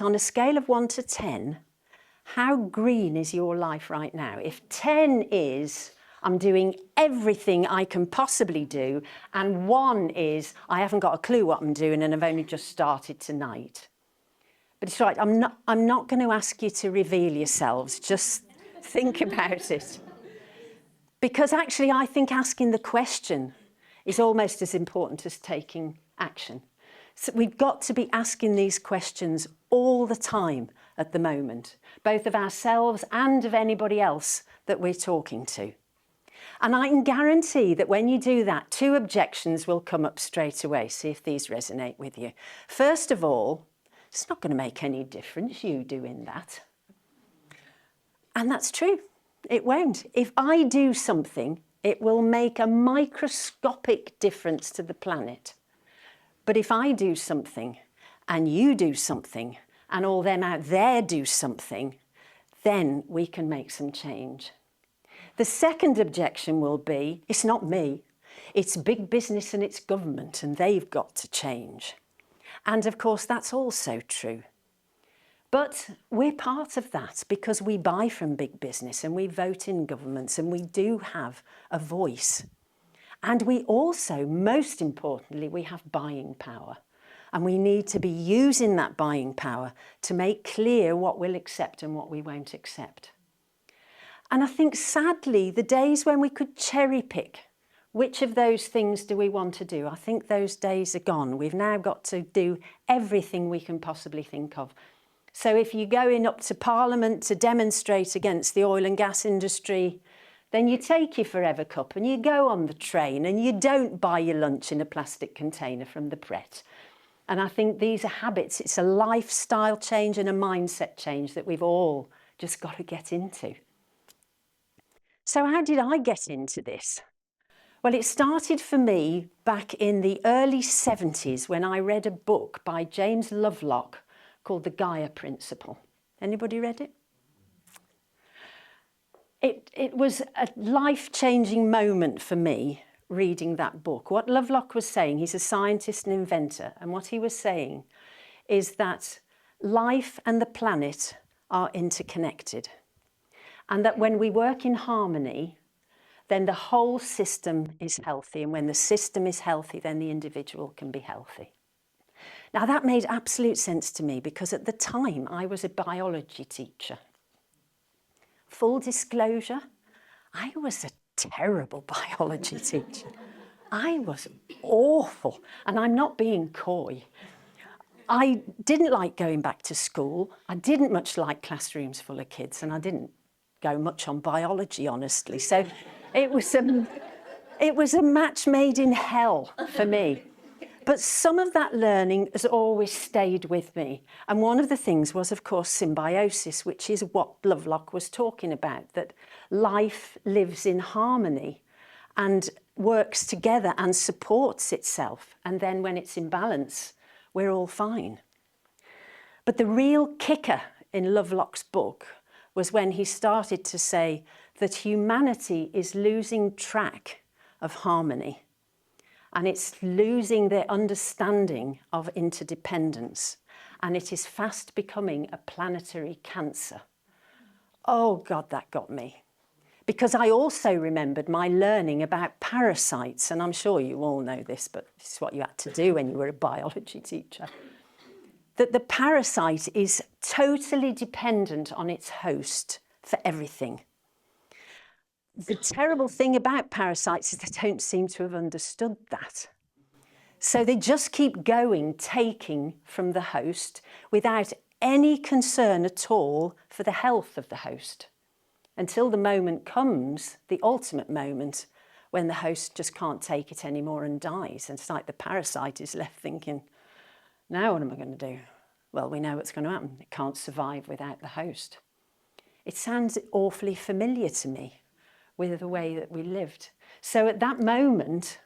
On a scale of 1 to 10, how green is your life right now? If 10 is, I'm doing everything I can possibly do, and 1 is, I haven't got a clue what I'm doing and I've only just started tonight. But it's right, I'm not going to ask you to reveal yourselves, just think about it. Because actually I think asking the question is almost as important as taking action. So we've got to be asking these questions all the time at the moment, both of ourselves and of anybody else that we're talking to. And I can guarantee that when you do that, 2 objections will come up straight away. See if these resonate with you. First of all, it's not going to make any difference you doing that. And that's true. It won't. If I do something, it will make a microscopic difference to the planet. But if I do something and you do something and all them out there do something, then we can make some change. The second objection will be, it's not me, it's big business and it's government and they've got to change. And of course, that's also true. But we're part of that because we buy from big business and we vote in governments and we do have a voice. And we also, most importantly, we have buying power. And we need to be using that buying power to make clear what we'll accept and what we won't accept. And I think, sadly, the days when we could cherry pick which of those things do we want to do, I think those days are gone. We've now got to do everything we can possibly think of. So if you're going up to Parliament to demonstrate against the oil and gas industry, then you take your Forever cup and you go on the train and you don't buy your lunch in a plastic container from the Pret. And I think these are habits. It's a lifestyle change and a mindset change that we've all just got to get into. So how did I get into this? Well, it started for me back in the early 70s when I read a book by James Lovelock called The Gaia Principle. Anybody read it? It was a life-changing moment for me reading that book. What Lovelock was saying, he's a scientist and inventor, and what he was saying is that life and the planet are interconnected, and that when we work in harmony, then the whole system is healthy, and when the system is healthy, then the individual can be healthy. Now that made absolute sense to me because at the time I was a biology teacher. Full disclosure, I was a terrible biology teacher. I was awful, and I'm not being coy. I didn't like going back to school. I didn't much like classrooms full of kids, and I didn't go much on biology, honestly. So it was a match made in hell for me. But some of that learning has always stayed with me. And one of the things was, of course, symbiosis, which is what Lovelock was talking about, that life lives in harmony and works together and supports itself. And then when it's in balance, we're all fine. But the real kicker in Lovelock's book was when he started to say that humanity is losing track of harmony. And it's losing their understanding of interdependence. And it is fast becoming a planetary cancer. Oh God, that got me. Because I also remembered my learning about parasites. And I'm sure you all know this, but this is what you had to do when you were a biology teacher. That the parasite is totally dependent on its host for everything. The terrible thing about parasites is they don't seem to have understood that. So they just keep going, taking from the host without any concern at all for the health of the host, until the moment comes, the ultimate moment, when the host just can't take it anymore and dies. And it's like the parasite is left thinking, now what am I going to do? Well, we know what's going to happen. It can't survive without the host. It sounds awfully familiar to me with the way that we lived. So at that moment,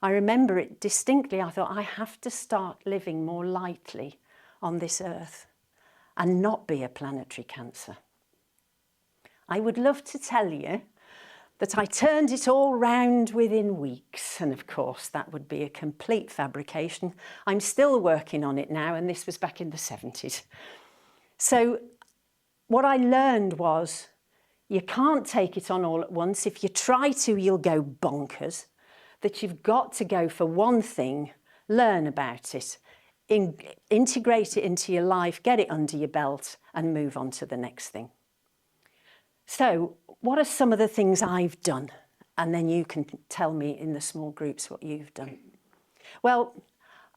I remember it distinctly. I thought, I have to start living more lightly on this earth and not be a planetary cancer. I would love to tell you that I turned it all round within weeks. And of course, that would be a complete fabrication. I'm still working on it now, and this was back in the 70s. So what I learned was you can't take it on all at once. If you try to, you'll go bonkers. That you've got to go for one thing, learn about it, integrate it into your life, get it under your belt, and move on to the next thing. So what are some of the things I've done? And then you can tell me in the small groups what you've done. Well,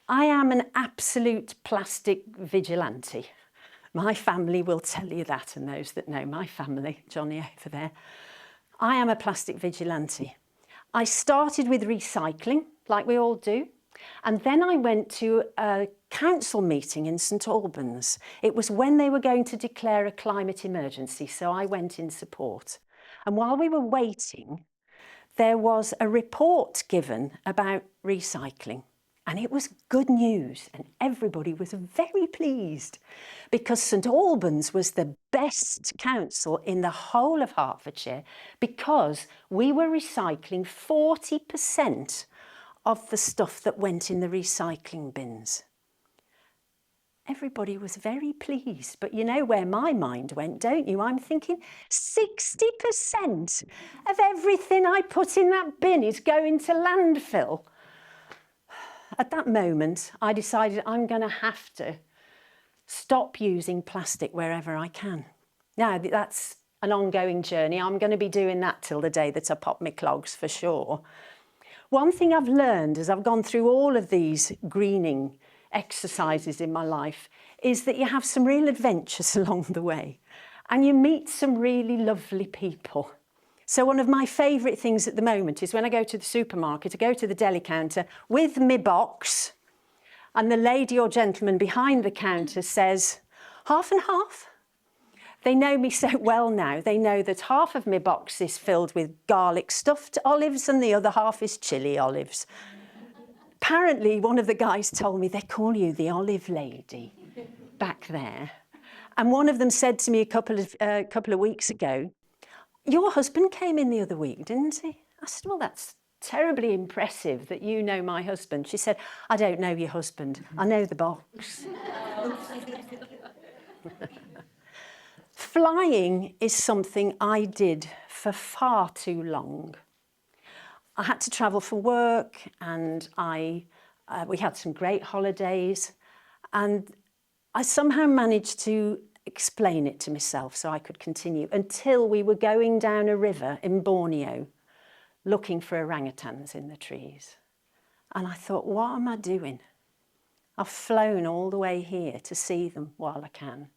I am an absolute plastic vigilante. My family will tell you that, and those that know my family, Johnny over there. I am a plastic vigilante. I started with recycling, like we all do, and then I went to a council meeting in St Albans. It was when they were going to declare a climate emergency, so I went in support. And while we were waiting, there was a report given about recycling. And it was good news, and everybody was very pleased because St Albans was the best council in the whole of Hertfordshire because we were recycling 40% of the stuff that went in the recycling bins. Everybody was very pleased, but you know where my mind went, don't you? I'm thinking 60% of everything I put in that bin is going to landfill. At that moment, I decided I'm going to have to stop using plastic wherever I can. Now, that's an ongoing journey. I'm going to be doing that till the day that I pop my clogs for sure. One thing I've learned as I've gone through all of these greening exercises in my life is that you have some real adventures along the way and you meet some really lovely people. So one of my favourite things at the moment is when I go to the supermarket, I go to the deli counter with my box and the lady or gentleman behind the counter says, half and half. They know me so well now. They know that half of my box is filled with garlic stuffed olives and the other half is chilli olives. Apparently, one of the guys told me they call you the olive lady back there. And one of them said to me a couple of weeks ago, your husband came in the other week, didn't he? I said, well, that's terribly impressive that you know my husband. She said, I don't know your husband. I know the box. Flying is something I did for far too long. I had to travel for work and we had some great holidays and I somehow managed to explain it to myself so I could continue until we were going down a river in Borneo looking for orangutans in the trees. And I thought, what am I doing? I've flown all the way here to see them while I can.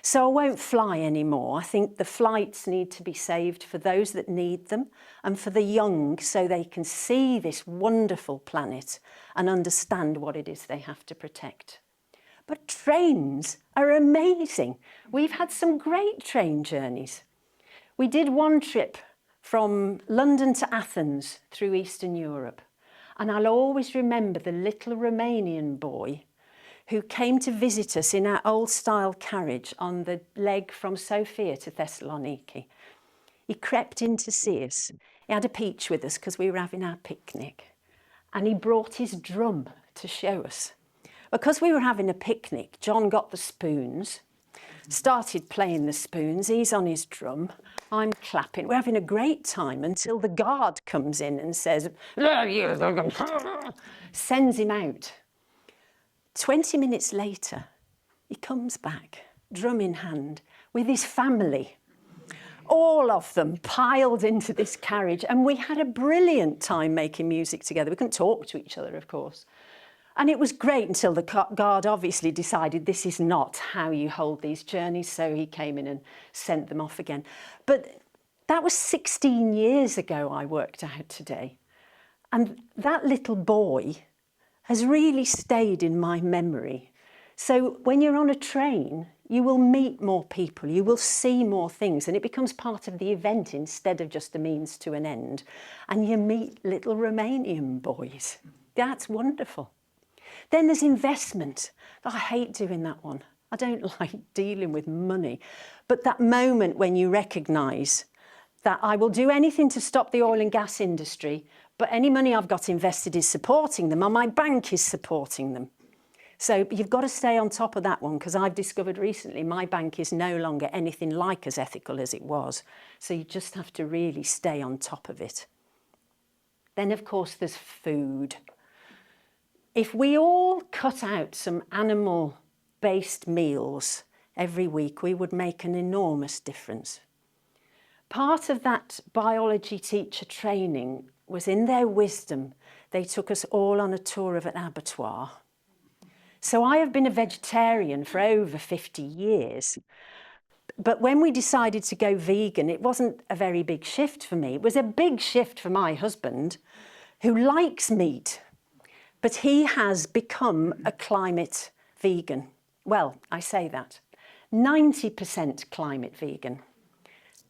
So I won't fly anymore. I think the flights need to be saved for those that need them and for the young so they can see this wonderful planet and understand what it is they have to protect. But trains are amazing. We've had some great train journeys. We did one trip from London to Athens through Eastern Europe. And I'll always remember the little Romanian boy who came to visit us in our old-style carriage on the leg from Sofia to Thessaloniki. He crept in to see us. He had a peach with us because we were having our picnic. And he brought his drum to show us. Because we were having a picnic, John got the spoons, started playing the spoons. He's on his drum. I'm clapping. We're having a great time until the guard comes in and says, sends him out. 20 minutes later, he comes back, drum in hand, with his family. All of them piled into this carriage, and we had a brilliant time making music together. We couldn't talk to each other, of course. And it was great until the guard obviously decided this is not how you hold these journeys, so he came in and sent them off again. But that was 16 years ago, I worked out today. And that little boy has really stayed in my memory. So when you're on a train, you will meet more people, you will see more things, and it becomes part of the event instead of just a means to an end. And you meet little Romanian boys. That's wonderful. Then there's investment. I hate doing that one. I don't like dealing with money. But that moment when you recognise that I will do anything to stop the oil and gas industry, but any money I've got invested is supporting them, and my bank is supporting them. So you've got to stay on top of that one, because I've discovered recently my bank is no longer anything like as ethical as it was. So you just have to really stay on top of it. Then, of course, there's food. If we all cut out some animal-based meals every week, we would make an enormous difference. Part of that biology teacher training was, in their wisdom, they took us all on a tour of an abattoir. So I have been a vegetarian for over 50 years. But when we decided to go vegan, it wasn't a very big shift for me. It was a big shift for my husband, who likes meat, but he has become a climate vegan. Well, I say that. 90% climate vegan,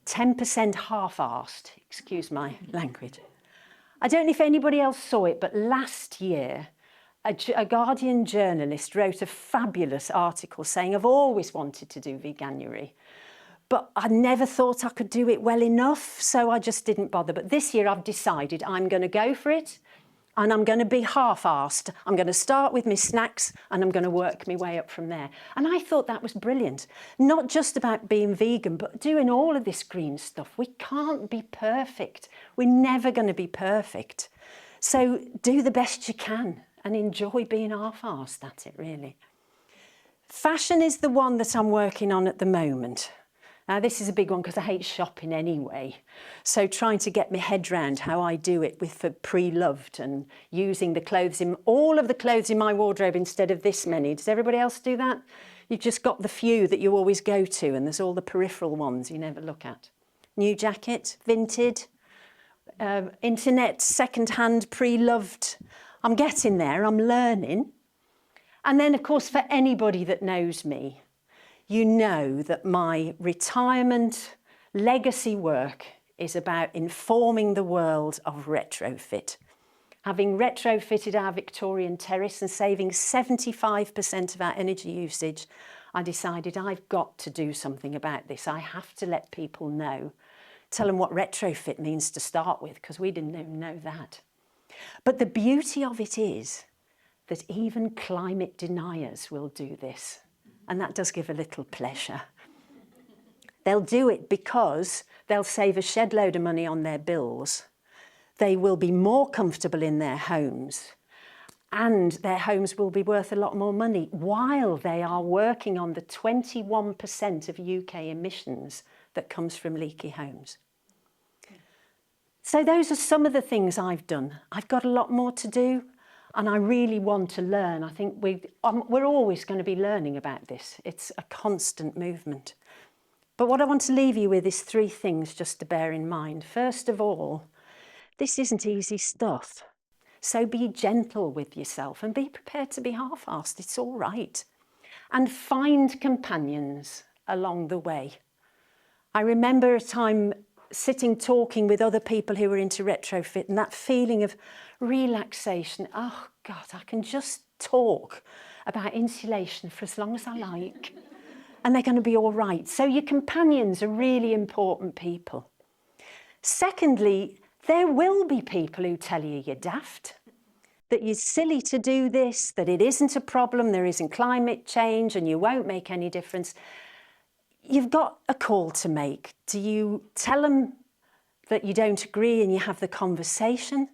10% half-arsed, excuse my language. I don't know if anybody else saw it, but last year, a Guardian journalist wrote a fabulous article saying, I've always wanted to do veganuary, but I never thought I could do it well enough, so I just didn't bother. But this year I've decided I'm going to go for it, and I'm going to be half-arsed. I'm going to start with my snacks, and I'm going to work my way up from there. And I thought that was brilliant. Not just about being vegan, but doing all of this green stuff. We can't be perfect. We're never going to be perfect. So do the best you can and enjoy being half-arsed at it, really. Fashion is the one that I'm working on at the moment. Now, this is a big one because I hate shopping anyway. So trying to get my head round how I do it for preloved and using the clothes in, all of the clothes in my wardrobe instead of this many. Does everybody else do that? You've just got the few that you always go to, and there's all the peripheral ones you never look at. New jacket, vintage, internet, second-hand, preloved. I'm getting there, I'm learning. And then, of course, for anybody that knows me, you know that my retirement legacy work is about informing the world of retrofit. Having retrofitted our Victorian terrace and saving 75% of our energy usage, I decided I've got to do something about this. I have to let people know, tell them what retrofit means to start with, because we didn't even know that. But the beauty of it is that even climate deniers will do this. And that does give a little pleasure. They'll do it because they'll save a shed load of money on their bills. They will be more comfortable in their homes, and their homes will be worth a lot more money while they are working on the 21% of UK emissions that comes from leaky homes. So those are some of the things I've done. I've got a lot more to do, and I really want to learn. I think we're always going to be learning about this. It's a constant movement. But what I want to leave you with is 3 things just to bear in mind. First of all, this isn't easy stuff. So be gentle with yourself and be prepared to be half-arsed. It's all right. And find companions along the way. I remember a time sitting talking with other people who were into retrofit, and that feeling of relaxation. Oh God, I can just talk about insulation for as long as I like, and they're going to be all right. So your companions are really important people. Secondly, there will be people who tell you you're daft, that you're silly to do this, that it isn't a problem, there isn't climate change, and you won't make any difference. You've got a call to make. Do you tell them that you don't agree and you have the conversation?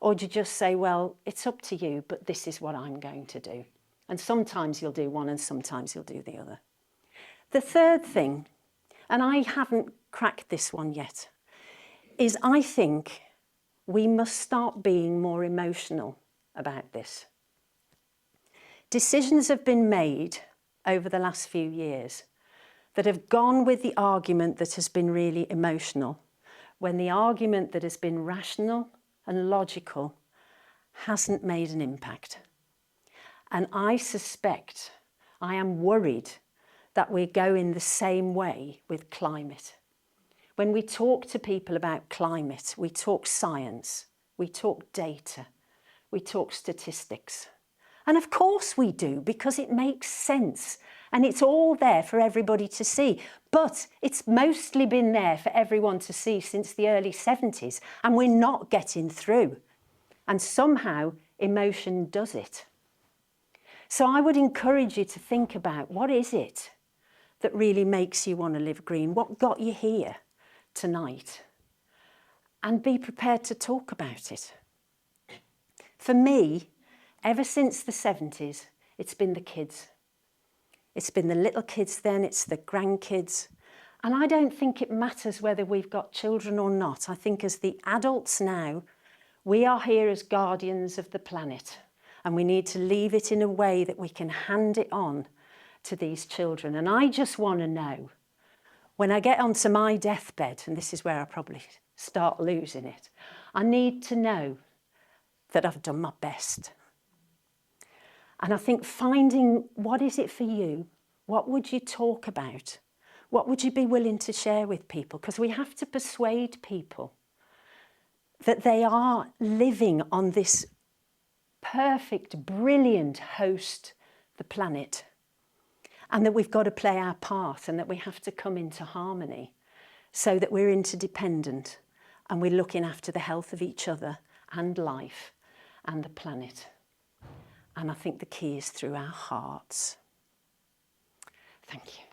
Or do you just say, well, it's up to you, but this is what I'm going to do? And sometimes you'll do one and sometimes you'll do the other. The third thing, and I haven't cracked this one yet, is I think we must start being more emotional about this. Decisions have been made over the last few years that have gone with the argument that has been really emotional, when the argument that has been rational and logical hasn't made an impact. And I suspect, I am worried that we're going the same way with climate. When we talk to people about climate, we talk science, we talk data, we talk statistics. And of course we do, because it makes sense. And it's all there for everybody to see. But it's mostly been there for everyone to see since the early 70s, and we're not getting through. And somehow emotion does it. So I would encourage you to think about, what is it that really makes you want to live green? What got you here tonight? And be prepared to talk about it. For me, ever since the 70s, it's been the kids. It's been the little kids then, it's the grandkids. And I don't think it matters whether we've got children or not. I think as the adults now, we are here as guardians of the planet, and we need to leave it in a way that we can hand it on to these children. And I just want to know, when I get onto my deathbed, and this is where I probably start losing it, I need to know that I've done my best. And I think finding, what is it for you? What would you talk about? What would you be willing to share with people? Because we have to persuade people that they are living on this perfect, brilliant host, the planet, and that we've got to play our part, and that we have to come into harmony so that we're interdependent and we're looking after the health of each other and life and the planet. And I think the key is through our hearts. Thank you.